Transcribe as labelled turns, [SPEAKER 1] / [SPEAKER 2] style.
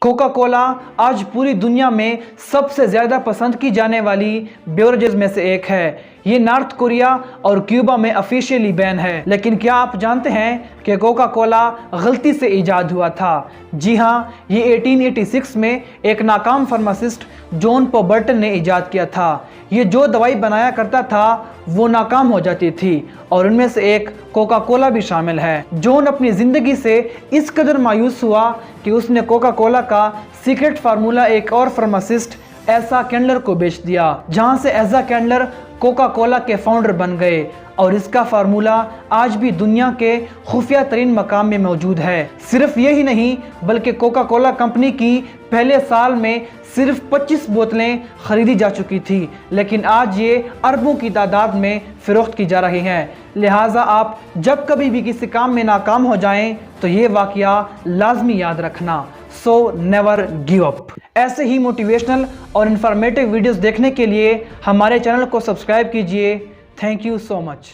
[SPEAKER 1] Coca Cola आज पूरी दुनिया में सबसे ज़्यादा पसंद की जाने वाली बेवरेजेस में से एक है। ये नॉर्थ कोरिया और क्यूबा में ऑफिशियली बैन है। लेकिन क्या आप जानते हैं कि कोका कोला गलती से ईजाद हुआ था? जी हाँ, ये 1886 में एक नाकाम फार्मासिस्ट जॉन पॉबर्टन ने ईजाद किया था। ये जो दवाई बनाया करता था वो नाकाम हो जाती थी और उनमें से एक कोका कोला भी शामिल है। जॉन अपनी ज़िंदगी से इस कदर मायूस हुआ कि उसने कोका कोला का सीक्रेट फार्मूला एक और फार्मासिस्ट एसा कैंडलर को बेच दिया, जहां से एसा कैंडलर कोका कोला के फाउंडर बन गए और इसका फार्मूला आज भी दुनिया के खुफिया तरीन मकाम में मौजूद है। सिर्फ यही नहीं बल्कि कोका कोला कंपनी की पहले साल में सिर्फ 25 बोतलें खरीदी जा चुकी थी, लेकिन आज ये अरबों की तादाद में फ़रोख्त की जा रही हैं। लिहाजा आप जब कभी भी किसी काम में नाकाम हो जाएं तो ये वाक़या लाजमी याद रखना। So never give up. ऐसे ही मोटिवेशनल और इन्फॉर्मेटिव वीडियोस देखने के लिए हमारे चैनल को सब्सक्राइब कीजिए। Thank you so much.